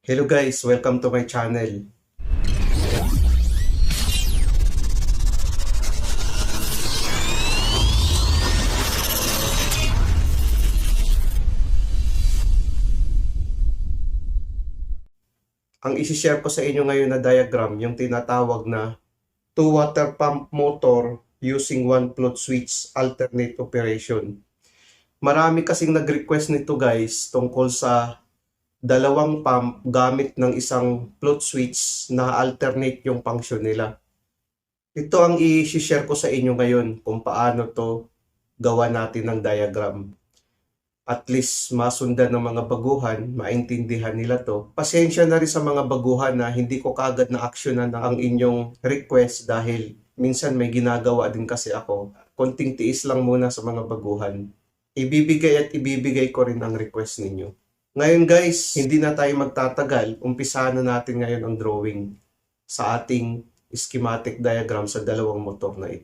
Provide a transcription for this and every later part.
Hello guys, welcome to my channel. Ang isi-share ko sa inyo ngayon na diagram, yung tinatawag na two water pump motor using one float switch alternate operation. Marami kasing nag-request nito guys tungkol sa dalawang pump gamit ng isang float switch na alternate yung function nila. Ito ang i-share ko sa inyo ngayon kung paano to gawa natin ng diagram. At least masundan ng mga baguhan, maintindihan nila to. Pasensya na rin sa mga baguhan na hindi ko kagad na aksyonan ang inyong request dahil minsan may ginagawa din kasi ako. Konting tiis lang muna sa mga baguhan. Ibibigay ko rin ang request ninyo. Ngayon guys, hindi na tayo magtatagal. Umpisahan na natin ngayon ang drawing sa ating schematic diagram sa dalawang motor na ito.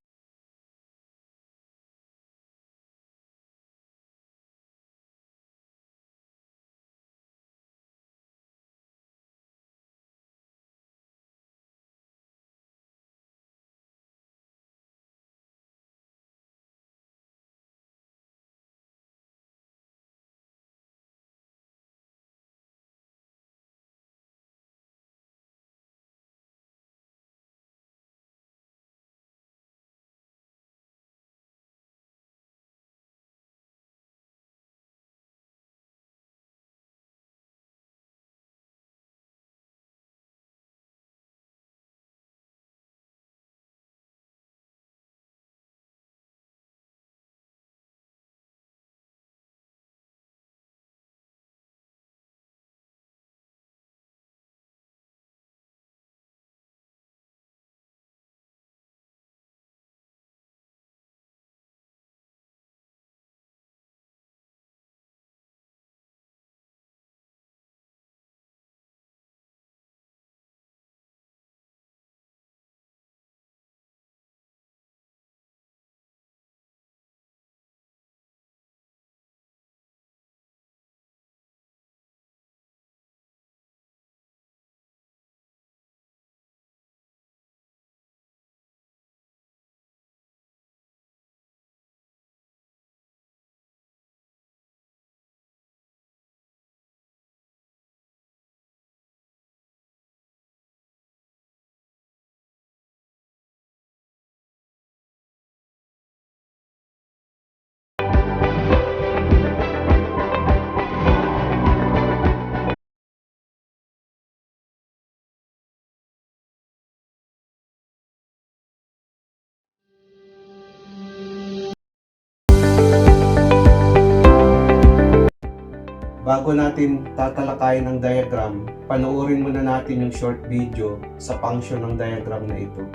Bago natin tatalakayin ang diagram, panoorin muna natin yung short video sa function ng diagram na ito.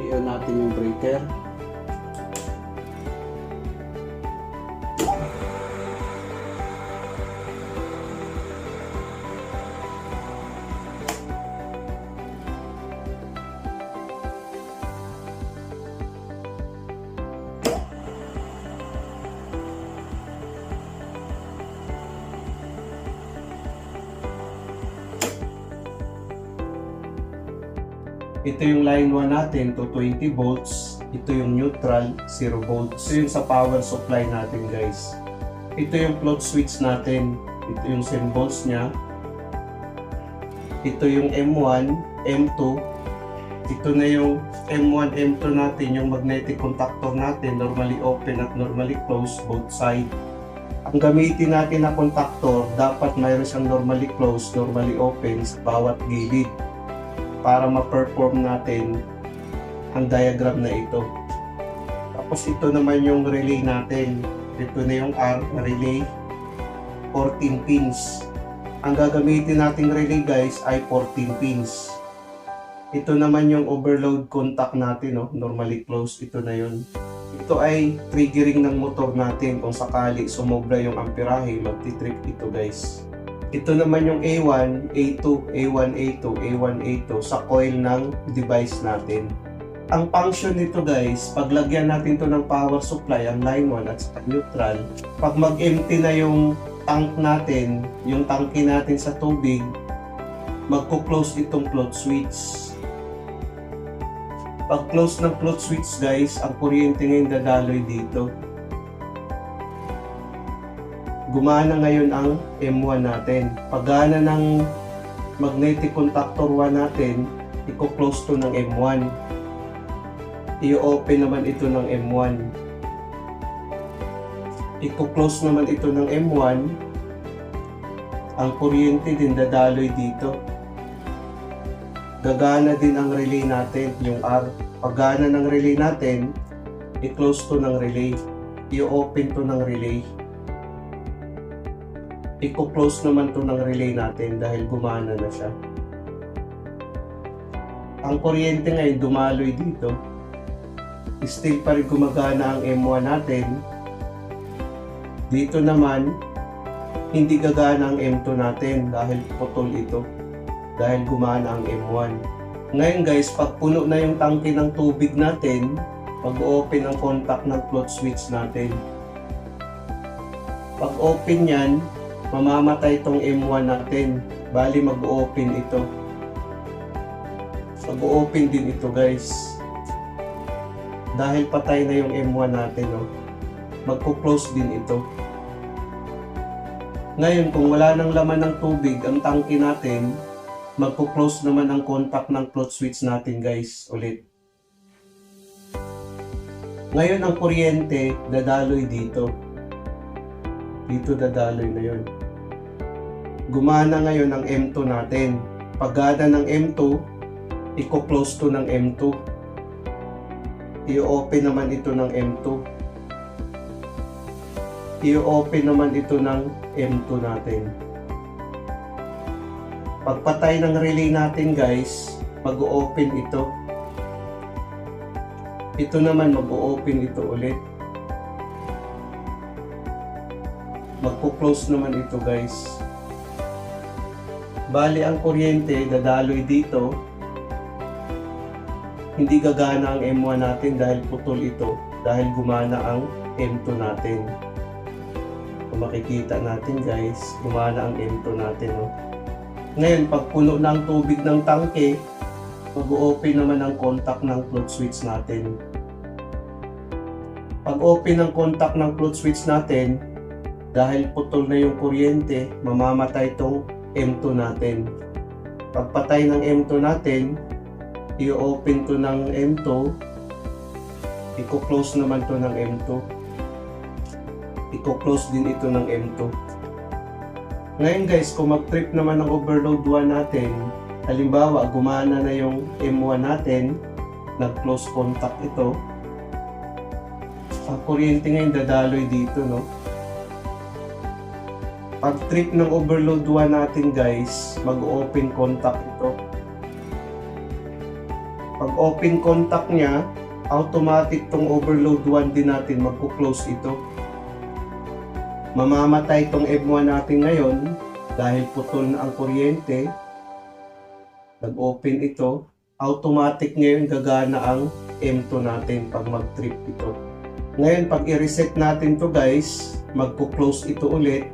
I-on natin yung breaker. Ito yung line 1 natin to 20 volts. Ito yung neutral, 0 volts. Ito yung sa power supply natin guys. Ito yung float switch natin. Ito yung symbols niya. Ito yung M1, M2. Ito na yung M1, M2 natin, yung magnetic contactor natin, normally open at normally closed, both side. Ang gamitin natin na contactor, dapat mayroon siyang normally closed, normally open sa bawat gilid para ma-perform natin ang diagram na ito. Tapos ito naman yung relay natin. Ito na yung R relay, 14 pins. Ang gagamitin nating relay guys ay 14 pins. Ito naman yung overload contact natin, no? Normally closed, ito na yun. Ito ay triggering ng motor natin kung sakali sumobra yung amperahe, magti-trip ito guys. Ito naman yung A1, A2, A1, A2, A1, A2 sa coil ng device natin. Ang function nito guys, paglagyan natin to ng power supply, ang line 1 at sa neutral, pag mag-empty na yung tank natin, yung tangke natin sa tubig, magko-close itong float switch. Pag close ng float switch guys, ang kuryente ngayon dadaloy dito. Gumana ngayon ang M1 natin. Paggana ng magnetic contactor 1 natin, i-close to ng M1. I-open naman ito ng M1. I-close naman ito ng M1. Ang kuryente din dadaloy dito. Gagana din ang relay natin, yung R. Paggana ng relay natin, i-close to ng relay. I-open to ng relay. I-close naman to ng relay natin dahil gumana na siya. Ang kuryente ngayon dumaloy dito. Still pa rin gumagana ang M1 natin. Dito naman, hindi gagana ang M2 natin dahil putol ito. Dahil gumana ang M1. Ngayon guys, pag puno na yung tangke ng tubig natin, mag-open ang contact ng float switch natin. Pag open yan, mamamatay itong M1 natin. Bali mag-open ito. Mag-open din ito guys. Dahil patay na yung M1 natin, no? Magko-close din ito. Ngayon, kung wala nang laman ng tubig ang tangke natin, magpo-close naman ang contact ng float switch natin guys ulit. Ngayon ang kuryente dadaloy dito. Dito dadaloy na yun. Gumana ngayon ang M2 natin. Paggana ng M2, i-close to ng M2. I-open naman ito ng M2. I-open naman ito ng M2 natin. Pagpatay ng relay natin guys, mag-open ito. Ito naman mag-open ito ulit. Magpo-close naman ito guys. Bali ang kuryente dadaloy dito. Hindi gagana ang M1 natin dahil putol ito. Dahil gumana ang M2 natin. Kung makikita natin guys, gumana ang M2 natin. No? Ngayon, pag puno ng tubig ng tangke, mag-open naman ang contact ng float switch natin. Pag open ng contact ng float switch natin, dahil putol na yung kuryente, mamamatay itong M2 natin. Pagpatay ng M2 natin, i-open to ng M2, i-close naman to ng M2. I-close din ito ng M2. Ngayon guys, kung mag-trip naman ng overload 1 natin, halimbawa gumana na yung M1 natin, nag-close contact ito, ang kuryente ngayon dadaloy dito, no? Pag trip ng overload 1 natin guys, mag-open contact ito. Pag open contact niya, automatic tong overload 1 din natin, magko-close ito. Mamamatay itong M1 natin ngayon dahil putol na ang kuryente. Nag-open ito. Automatic ngayon gagana ang M2 natin pag mag-trip ito. Ngayon pag i-reset natin to guys, magko-close ito ulit.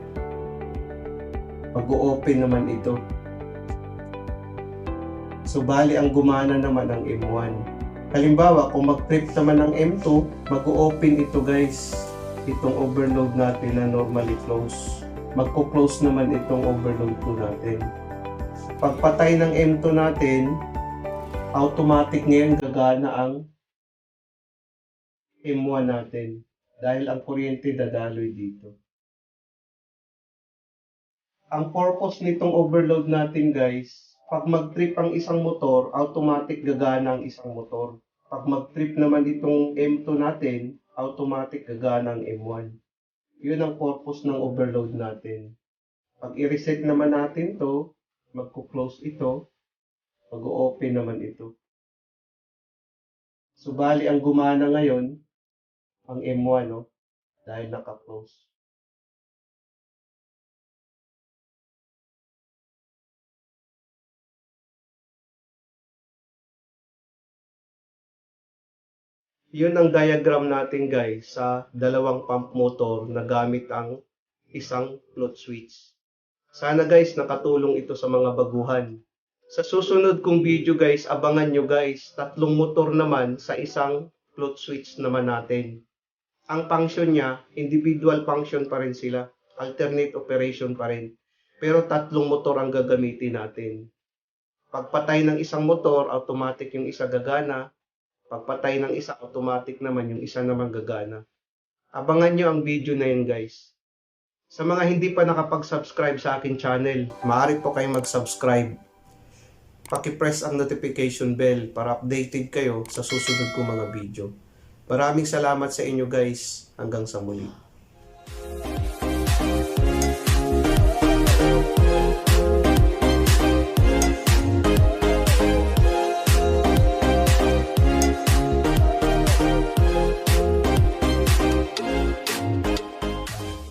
Mag-open naman ito. So bali ang gumana naman ang M1. Halimbawa kung mag-trip naman ng M2, mag-open ito guys. Itong overload natin na normally close. Magko-close naman itong overload 2 natin. Pagpatay ng M2 natin, automatic ngayon gagana ang M1 natin dahil ang kuryente dadaloy dito. Ang purpose nitong overload natin guys, pag mag-trip ang isang motor, automatic gagana ang isang motor. Pag mag-trip naman itong M2 natin, automatic gagana ang M1. Yun ang purpose ng overload natin. Pag i-reset naman natin to, magko-close ito, mag-open naman ito. So, bali ang gumana ngayon, ang M1, no? Dahil naka-close. Yun ang diagram natin guys sa dalawang pump motor na gamit ang isang float switch. Sana guys nakatulong ito sa mga baguhan. Sa susunod kong video guys, abangan nyo guys, tatlong motor naman sa isang float switch naman natin. Ang function niya, individual function pa rin sila, alternate operation pa rin. Pero tatlong motor ang gagamitin natin. Pagpatay ng isang motor, automatic yung isa gagana. Pagpatay ng isa, automatic naman yung isa naman gagana. Abangan nyo ang video na yun guys. Sa mga hindi pa nakapag-subscribe sa akin channel, maaari po kayong mag-subscribe. Paki-press ang notification bell para updated kayo sa susunod kong mga video. Maraming salamat sa inyo guys. Hanggang sa muli.